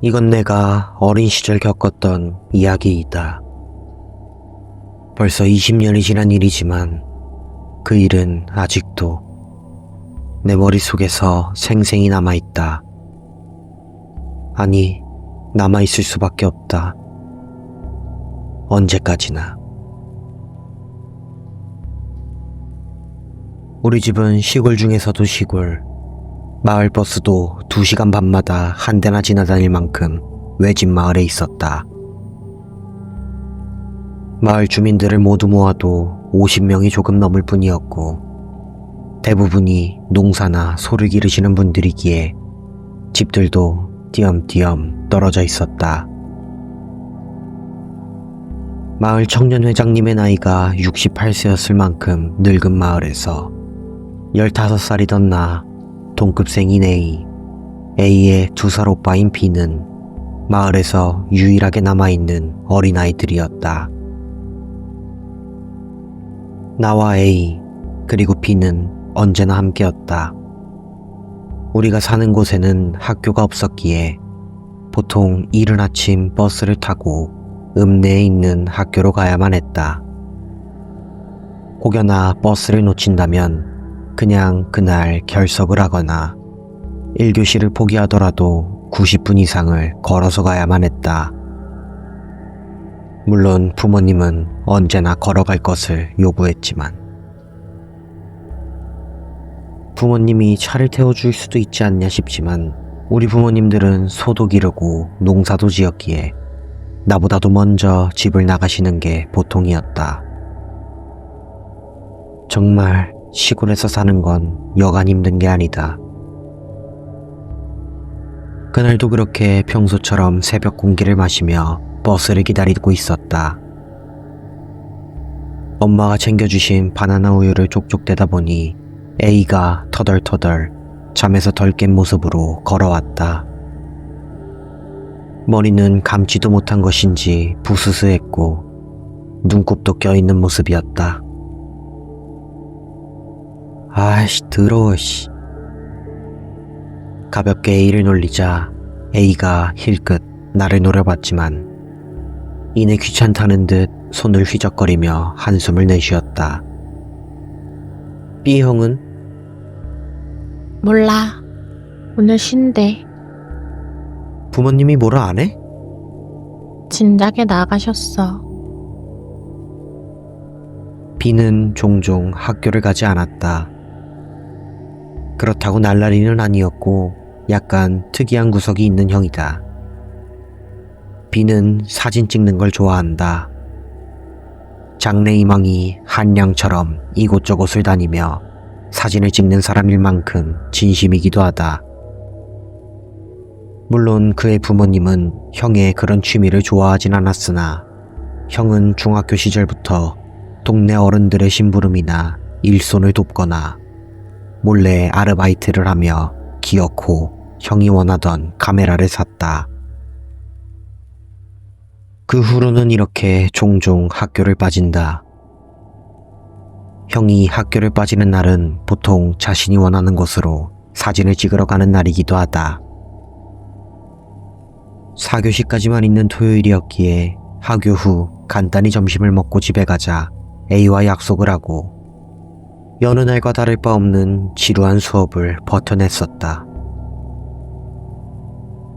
이건 내가 어린 시절 겪었던 이야기이다. 벌써 20년이 지난 일이지만 그 일은 아직도 내 머릿속에서 생생히 남아있다. 아니, 남아있을 수밖에 없다. 언제까지나. 우리 집은 시골 중에서도 시골. 마을 버스도 2시간 반마다 한 대나 지나다닐 만큼 외진 마을에 있었다. 마을 주민들을 모두 모아도 50명이 조금 넘을 뿐이었고 대부분이 농사나 소를 기르시는 분들이기에 집들도 띄엄띄엄 떨어져 있었다. 마을 청년회장님의 나이가 68세였을 만큼 늙은 마을에서 15살이던 나 동급생인 A의 2살 오빠인 B는 마을에서 유일하게 남아있는 어린아이들이었다. 나와 A, 그리고 B는 언제나 함께였다. 우리가 사는 곳에는 학교가 없었기에 보통 이른 아침 버스를 타고 읍내에 있는 학교로 가야만 했다. 혹여나 버스를 놓친다면 그냥 그날 결석을 하거나 1교시를 포기하더라도 90분 이상을 걸어서 가야만 했다. 물론 부모님은 언제나 걸어갈 것을 요구했지만 부모님이 차를 태워줄 수도 있지 않냐 싶지만 우리 부모님들은 소도 기르고 농사도 지었기에 나보다도 먼저 집을 나가시는 게 보통이었다. 정말 시골에서 사는 건 여간 힘든 게 아니다. 그날도 그렇게 평소처럼 새벽 공기를 마시며 버스를 기다리고 있었다. 엄마가 챙겨주신 바나나 우유를 쪽쪽대다 보니 A가 터덜터덜 잠에서 덜 깬 모습으로 걸어왔다. 머리는 감지도 못한 것인지 부스스했고 눈곱도 껴있는 모습이었다. 아이씨, 더러워, 씨. 가볍게 A를 놀리자 A가 힐끗 나를 노려봤지만 이내 귀찮다는 듯 손을 휘적거리며 한숨을 내쉬었다. B 형은? 몰라. 오늘 쉰대. 부모님이 뭐라 안 해? 진작에 나가셨어. B는 종종 학교를 가지 않았다. 그렇다고 날라리는 아니었고 약간 특이한 구석이 있는 형이다. B는 사진 찍는 걸 좋아한다. 장래희망이 한량처럼 이곳저곳을 다니며 사진을 찍는 사람일 만큼 진심이기도 하다. 물론 그의 부모님은 형의 그런 취미를 좋아하진 않았으나 형은 중학교 시절부터 동네 어른들의 심부름이나 일손을 돕거나 몰래 아르바이트를 하며 기어코 형이 원하던 카메라를 샀다. 그 후로는 이렇게 종종 학교를 빠진다. 형이 학교를 빠지는 날은 보통 자신이 원하는 곳으로 사진을 찍으러 가는 날이기도 하다. 4교시까지만 있는 토요일이었기에 하교 후 간단히 점심을 먹고 집에 가자 A와 약속을 하고 여느 날과 다를 바 없는 지루한 수업을 버텨냈었다.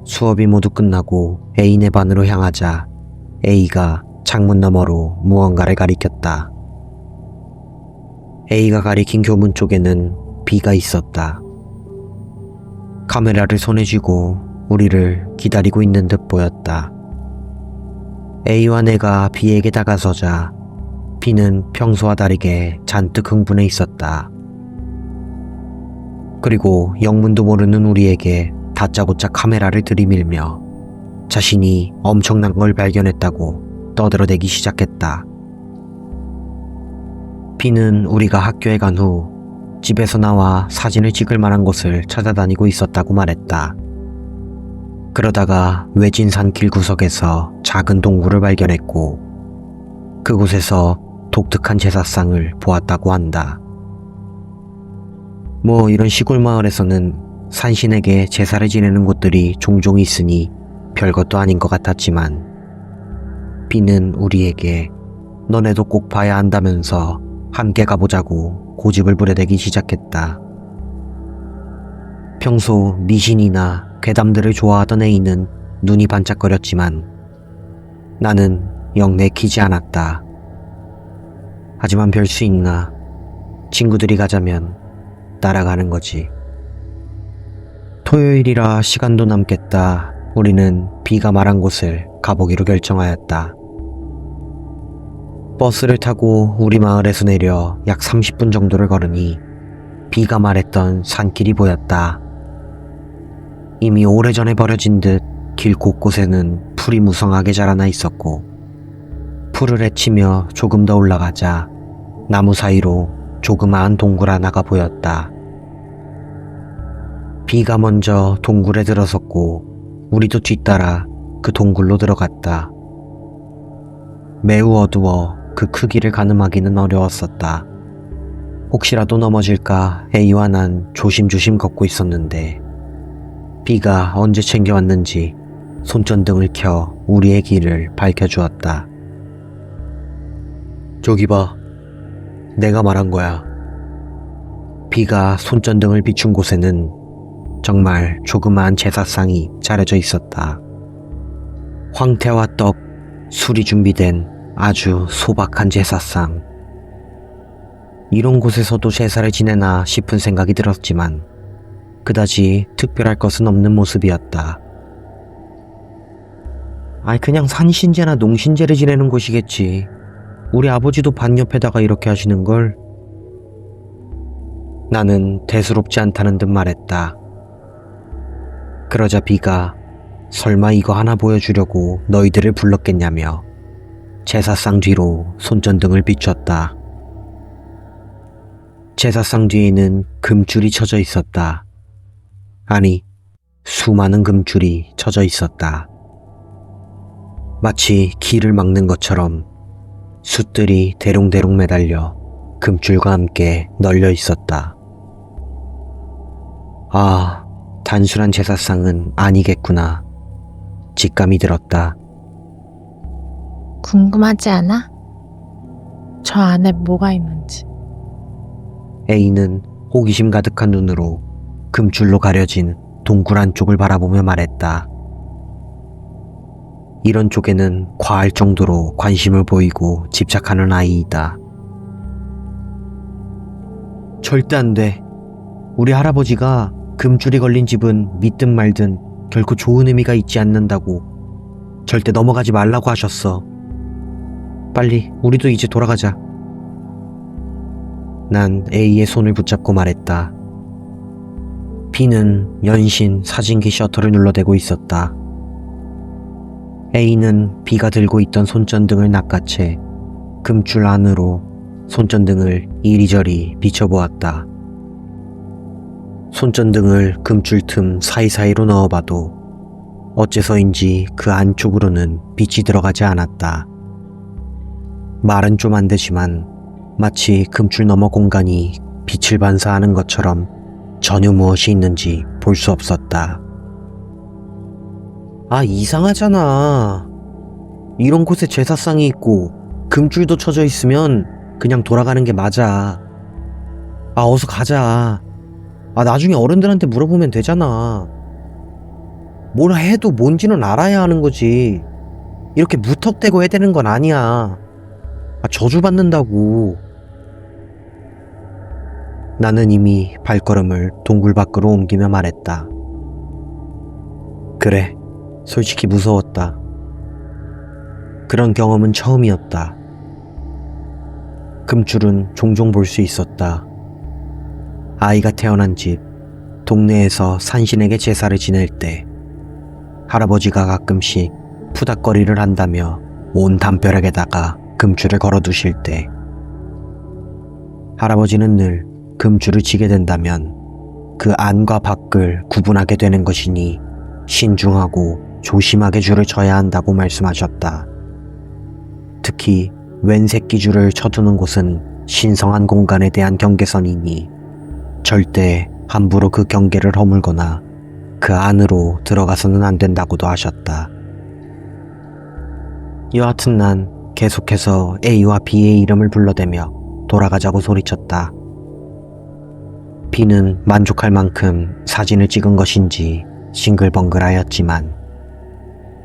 수업이 모두 끝나고 A네 반으로 향하자 A가 창문 너머로 무언가를 가리켰다. A가 가리킨 교문 쪽에는 B가 있었다. 카메라를 손에 쥐고 우리를 기다리고 있는 듯 보였다. A와 내가 B에게 다가서자 B는 평소와 다르게 잔뜩 흥분해 있었다. 그리고 영문도 모르는 우리에게 다짜고짜 카메라를 들이밀며 자신이 엄청난 걸 발견했다고 떠들어대기 시작했다. B는 우리가 학교에 간 후 집에서 나와 사진을 찍을 만한 곳을 찾아다니고 있었다고 말했다. 그러다가 외진 산길 구석에서 작은 동굴을 발견했고 그곳에서 독특한 제사상을 보았다고 한다. 뭐 이런 시골 마을에서는 산신에게 제사를 지내는 곳들이 종종 있으니 별것도 아닌 것 같았지만 B는 우리에게 너네도 꼭 봐야 한다면서 함께 가보자고 고집을 부려대기 시작했다. 평소 미신이나 괴담들을 좋아하던 A는 눈이 반짝거렸지만 나는 영 내키지 않았다. 하지만 별 수 있나. 친구들이 가자면 따라가는 거지. 토요일이라 시간도 남겠다. 우리는 B가 말한 곳을 가보기로 결정하였다. 버스를 타고 우리 마을에서 내려 약 30분 정도를 걸으니 B가 말했던 산길이 보였다. 이미 오래전에 버려진 듯 길 곳곳에는 풀이 무성하게 자라나 있었고 풀을 헤치며 조금 더 올라가자 나무 사이로 조그마한 동굴 하나가 보였다. B가 먼저 동굴에 들어섰고 우리도 뒤따라 그 동굴로 들어갔다. 매우 어두워 그 크기를 가늠하기는 어려웠었다. 혹시라도 넘어질까 A와 난 조심조심 걷고 있었는데 B가 언제 챙겨왔는지 손전등을 켜 우리의 길을 밝혀주었다. 저기 봐. 내가 말한 거야. B가 손전등을 비춘 곳에는 정말 조그마한 제사상이 차려져 있었다. 황태와 떡, 술이 준비된 아주 소박한 제사상. 이런 곳에서도 제사를 지내나 싶은 생각이 들었지만 그다지 특별할 것은 없는 모습이었다. 아이 그냥 산신제나 농신제를 지내는 곳이겠지. 우리 아버지도 반 옆에다가 이렇게 하시는걸. 나는 대수롭지 않다는 듯 말했다. 그러자 B가 설마 이거 하나 보여주려고 너희들을 불렀겠냐며 제사상 뒤로 손전등을 비췄다. 제사상 뒤에는 금줄이 쳐져 있었다. 아니, 수많은 금줄이 쳐져 있었다. 마치 길을 막는 것처럼 숯들이 대롱대롱 매달려 금줄과 함께 널려 있었다. 아, 단순한 제사상은 아니겠구나. 직감이 들었다. 궁금하지 않아? 저 안에 뭐가 있는지. A는 호기심 가득한 눈으로 금줄로 가려진 동굴 안쪽을 바라보며 말했다. 이런 쪽에는 과할 정도로 관심을 보이고 집착하는 아이이다. 절대 안 돼. 우리 할아버지가 금줄이 걸린 집은 믿든 말든 결코 좋은 의미가 있지 않는다고 절대 넘어가지 말라고 하셨어. 빨리 우리도 이제 돌아가자. 난 A의 손을 붙잡고 말했다. B는 연신 사진기 셔터를 눌러대고 있었다. A는 B가 들고 있던 손전등을 낚아채 금줄 안으로 손전등을 이리저리 비춰보았다. 손전등을 금줄 틈 사이사이로 넣어봐도 어째서인지 그 안쪽으로는 빛이 들어가지 않았다. 말은 좀 안 되지만 마치 금줄 너머 공간이 빛을 반사하는 것처럼 전혀 무엇이 있는지 볼 수 없었다. 아, 이상하잖아. 이런 곳에 제사상이 있고 금줄도 쳐져 있으면 그냥 돌아가는 게 맞아. 아, 어서 가자. 아, 나중에 어른들한테 물어보면 되잖아. 뭘 해도 뭔지는 알아야 하는 거지. 이렇게 무턱대고 해대는 건 아니야. 아, 저주받는다고. 나는 이미 발걸음을 동굴 밖으로 옮기며 말했다. 그래, 솔직히 무서웠다. 그런 경험은 처음이었다. 금줄은 종종 볼 수 있었다. 아이가 태어난 집, 동네에서 산신에게 제사를 지낼 때 할아버지가 가끔씩 푸닥거리를 한다며 온 담벼락에다가 금줄을 걸어두실 때 할아버지는 늘 금줄을 치게 된다면 그 안과 밖을 구분하게 되는 것이니 신중하고 조심하게 줄을 쳐야 한다고 말씀하셨다. 특히 웬 새끼 줄을 쳐두는 곳은 신성한 공간에 대한 경계선이니 절대 함부로 그 경계를 허물거나 그 안으로 들어가서는 안 된다고도 하셨다. 여하튼 난 계속해서 A와 B의 이름을 불러대며 돌아가자고 소리쳤다. B는 만족할 만큼 사진을 찍은 것인지 싱글벙글하였지만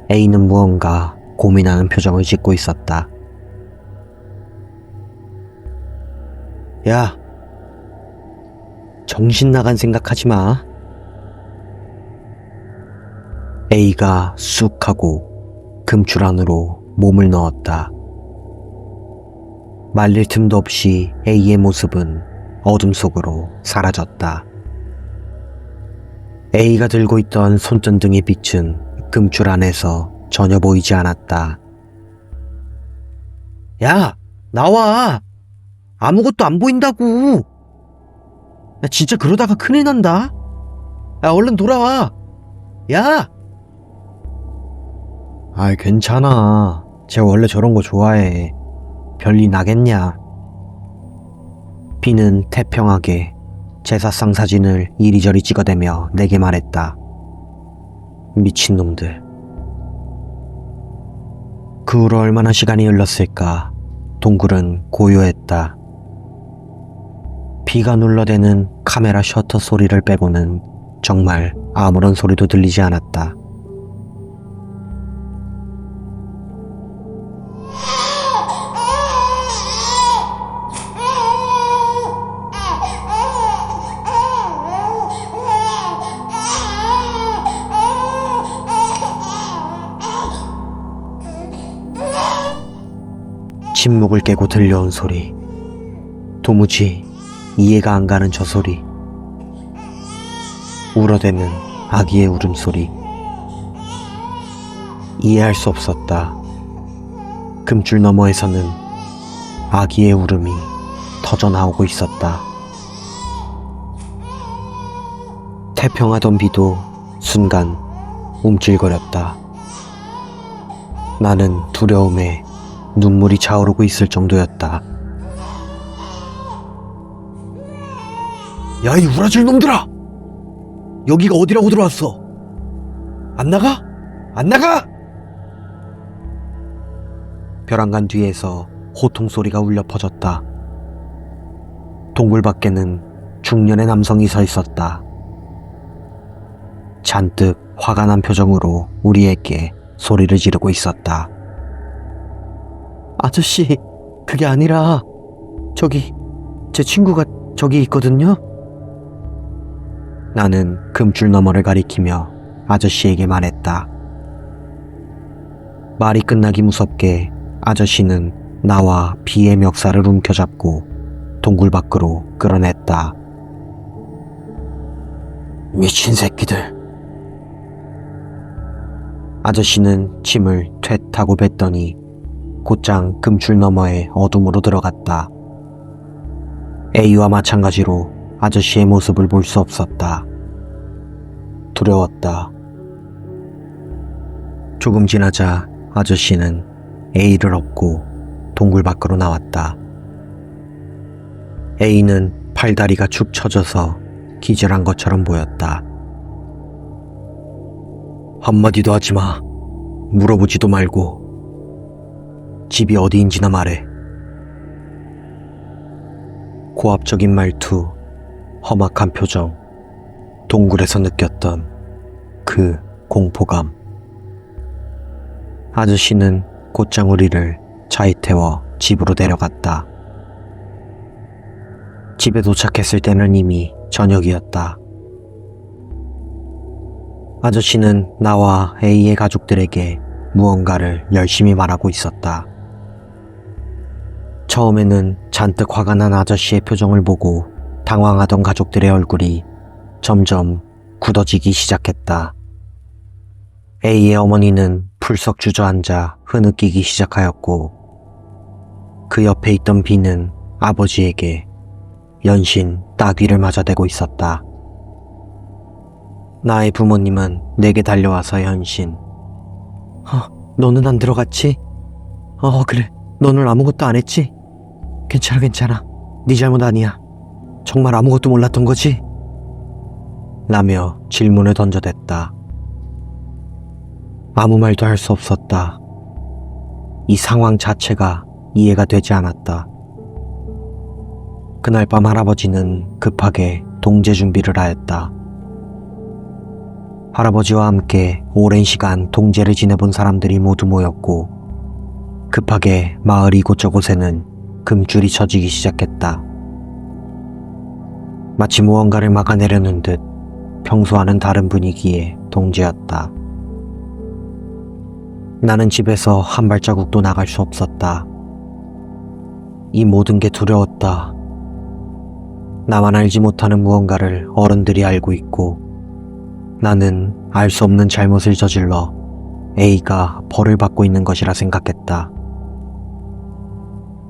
A는 무언가 고민하는 표정을 짓고 있었다. 야, 정신 나간 생각하지 마. A가 쑥 하고 금줄 안으로 몸을 넣었다. 말릴 틈도 없이 A의 모습은 어둠 속으로 사라졌다. A가 들고 있던 손전등의 빛은 금줄 안에서 전혀 보이지 않았다. 야, 나와! 아무것도 안 보인다고! 야, 진짜 그러다가 큰일 난다? 야, 얼른 돌아와! 야! 아이, 괜찮아. 쟤 원래 저런 거 좋아해. 별일 나겠냐? B는 태평하게 제사상 사진을 이리저리 찍어대며 내게 말했다. 미친놈들. 그 후로 얼마나 시간이 흘렀을까? 동굴은 고요했다. 비가 눌러대는 카메라 셔터 소리를 빼고는 정말 아무런 소리도 들리지 않았다. 침묵을 깨고 들려온 소리. 도무지 이해가 안 가는 저 소리. 울어대는 아기의 울음소리. 이해할 수 없었다. 금줄 너머에서는 아기의 울음이 터져나오고 있었다. 태평하던 비도 순간 움찔거렸다. 나는 두려움에 눈물이 차오르고 있을 정도였다. 야, 이 우라질 놈들아! 여기가 어디라고 들어왔어? 안 나가? 안 나가! 벼랑간 뒤에서 호통 소리가 울려 퍼졌다. 동굴 밖에는 중년의 남성이 서 있었다. 잔뜩 화가 난 표정으로 우리에게 소리를 지르고 있었다. 아저씨, 그게 아니라 저기 제 친구가 저기 있거든요? 나는 금줄 너머를 가리키며 아저씨에게 말했다. 말이 끝나기 무섭게 아저씨는 나와 B의 멱살을 움켜잡고 동굴 밖으로 끌어냈다. 미친 새끼들. 아저씨는 침을 퇴하고 뱉더니 곧장 금줄 너머의 어둠으로 들어갔다. A와 마찬가지로 아저씨의 모습을 볼 수 없었다. 두려웠다. 조금 지나자 아저씨는 A를 업고 동굴 밖으로 나왔다. A는 팔다리가 축 처져서 기절한 것처럼 보였다. 한마디도 하지 마. 물어보지도 말고. 집이 어디인지나 말해. 고압적인 말투, 험악한 표정, 동굴에서 느꼈던 그 공포감. 아저씨는 곧장 우리를 차에 태워 집으로 데려갔다. 집에 도착했을 때는 이미 저녁이었다. 아저씨는 나와 A의 가족들에게 무언가를 열심히 말하고 있었다. 처음에는 잔뜩 화가 난 아저씨의 표정을 보고 당황하던 가족들의 얼굴이 점점 굳어지기 시작했다. A의 어머니는 풀썩 주저앉아 흐느끼기 시작하였고 그 옆에 있던 B는 아버지에게 연신 따귀를 맞아대고 있었다. 나의 부모님은 내게 달려와서 연신 너는 안 들어갔지? 그래. 너는 아무것도 안 했지? 괜찮아. 네 잘못 아니야. 정말 아무것도 몰랐던 거지? 라며 질문을 던져댔다. 아무 말도 할 수 없었다. 이 상황 자체가 이해가 되지 않았다. 그날 밤 할아버지는 급하게 동제 준비를 하였다. 할아버지와 함께 오랜 시간 동제를 지내본 사람들이 모두 모였고 급하게 마을 이곳저곳에는 금줄이 쳐지기 시작했다. 마치 무언가를 막아내려는 듯 평소와는 다른 분위기의 동제였다. 나는 집에서 한 발자국도 나갈 수 없었다. 이 모든 게 두려웠다. 나만 알지 못하는 무언가를 어른들이 알고 있고 나는 알 수 없는 잘못을 저질러 A가 벌을 받고 있는 것이라 생각했다.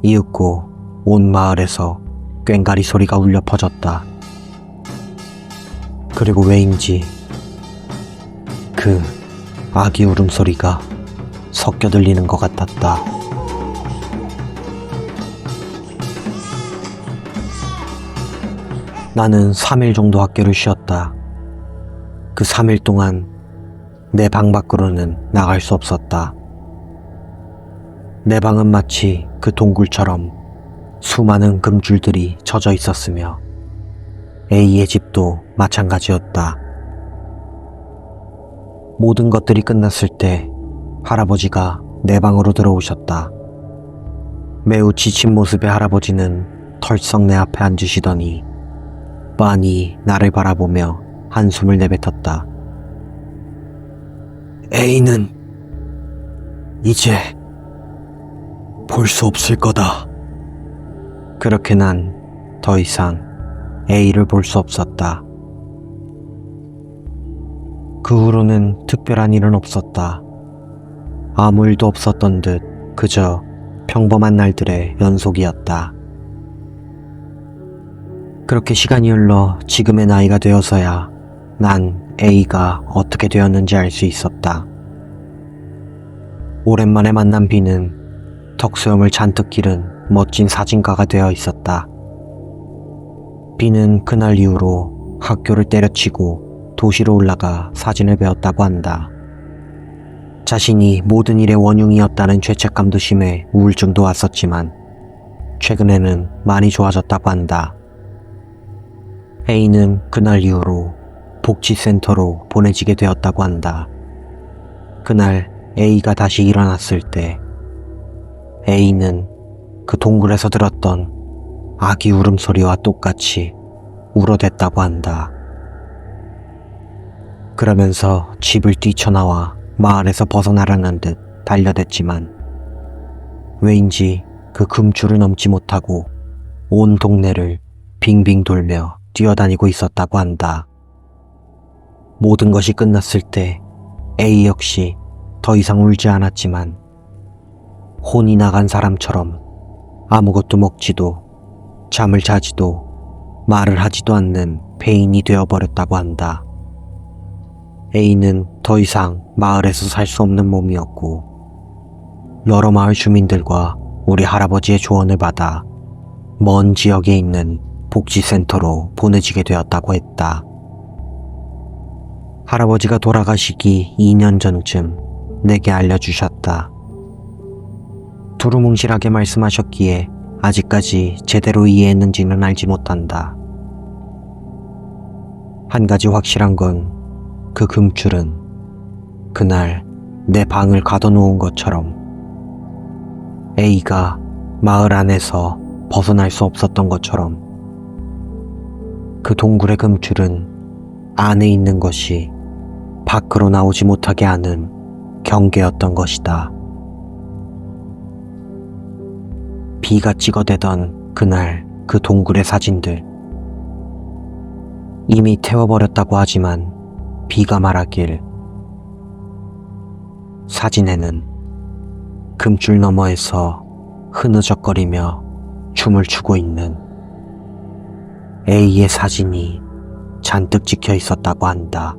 이윽고 온 마을에서 꽹과리 소리가 울려 퍼졌다. 그리고 왜인지 그 아기 울음소리가 섞여 들리는 것 같았다. 나는 3일 정도 학교를 쉬었다. 그 3일 동안 내 방 밖으로는 나갈 수 없었다. 내 방은 마치 그 동굴처럼 수많은 금줄들이 젖어 있었으며 A의 집도 마찬가지였다. 모든 것들이 끝났을 때 할아버지가 내 방으로 들어오셨다. 매우 지친 모습의 할아버지는 털썩 내 앞에 앉으시더니 빤히 나를 바라보며 한숨을 내뱉었다. A는 이제 볼 수 없을 거다. 그렇게 난 더 이상 A를 볼 수 없었다. 그 후로는 특별한 일은 없었다. 아무 일도 없었던 듯 그저 평범한 날들의 연속이었다. 그렇게 시간이 흘러 지금의 나이가 되어서야 난 A가 어떻게 되었는지 알 수 있었다. 오랜만에 만난 B는 턱수염을 잔뜩 기른 멋진 사진가가 되어 있었다. B는 그날 이후로 학교를 때려치고 도시로 올라가 사진을 배웠다고 한다. 자신이 모든 일의 원흉이었다는 죄책감도 심해 우울증도 왔었지만 최근에는 많이 좋아졌다고 한다. A는 그날 이후로 복지센터로 보내지게 되었다고 한다. 그날 A가 다시 일어났을 때 A는 그 동굴에서 들었던 아기 울음소리와 똑같이 울어댔다고 한다. 그러면서 집을 뛰쳐나와 마을에서 벗어나려는 듯 달려댔지만 왜인지 그 금줄을 넘지 못하고 온 동네를 빙빙 돌며 뛰어다니고 있었다고 한다. 모든 것이 끝났을 때 A 역시 더 이상 울지 않았지만 혼이 나간 사람처럼 아무것도 먹지도 잠을 자지도 말을 하지도 않는 폐인이 되어버렸다고 한다. A는 더 이상 마을에서 살 수 없는 몸이었고 여러 마을 주민들과 우리 할아버지의 조언을 받아 먼 지역에 있는 복지센터로 보내지게 되었다고 했다. 할아버지가 돌아가시기 2년 전쯤 내게 알려주셨다. 두루뭉실하게 말씀하셨기에 아직까지 제대로 이해했는지는 알지 못한다. 한 가지 확실한 건 그 금줄은 그날 내 방을 가둬놓은 것처럼 A가 마을 안에서 벗어날 수 없었던 것처럼 그 동굴의 금줄은 안에 있는 것이 밖으로 나오지 못하게 하는 경계였던 것이다. B가 찍어대던 그날 그 동굴의 사진들 이미 태워버렸다고 하지만 B가 말하길 사진에는 금줄 너머에서 흐느적거리며 춤을 추고 있는 A의 사진이 잔뜩 찍혀 있었다고 한다.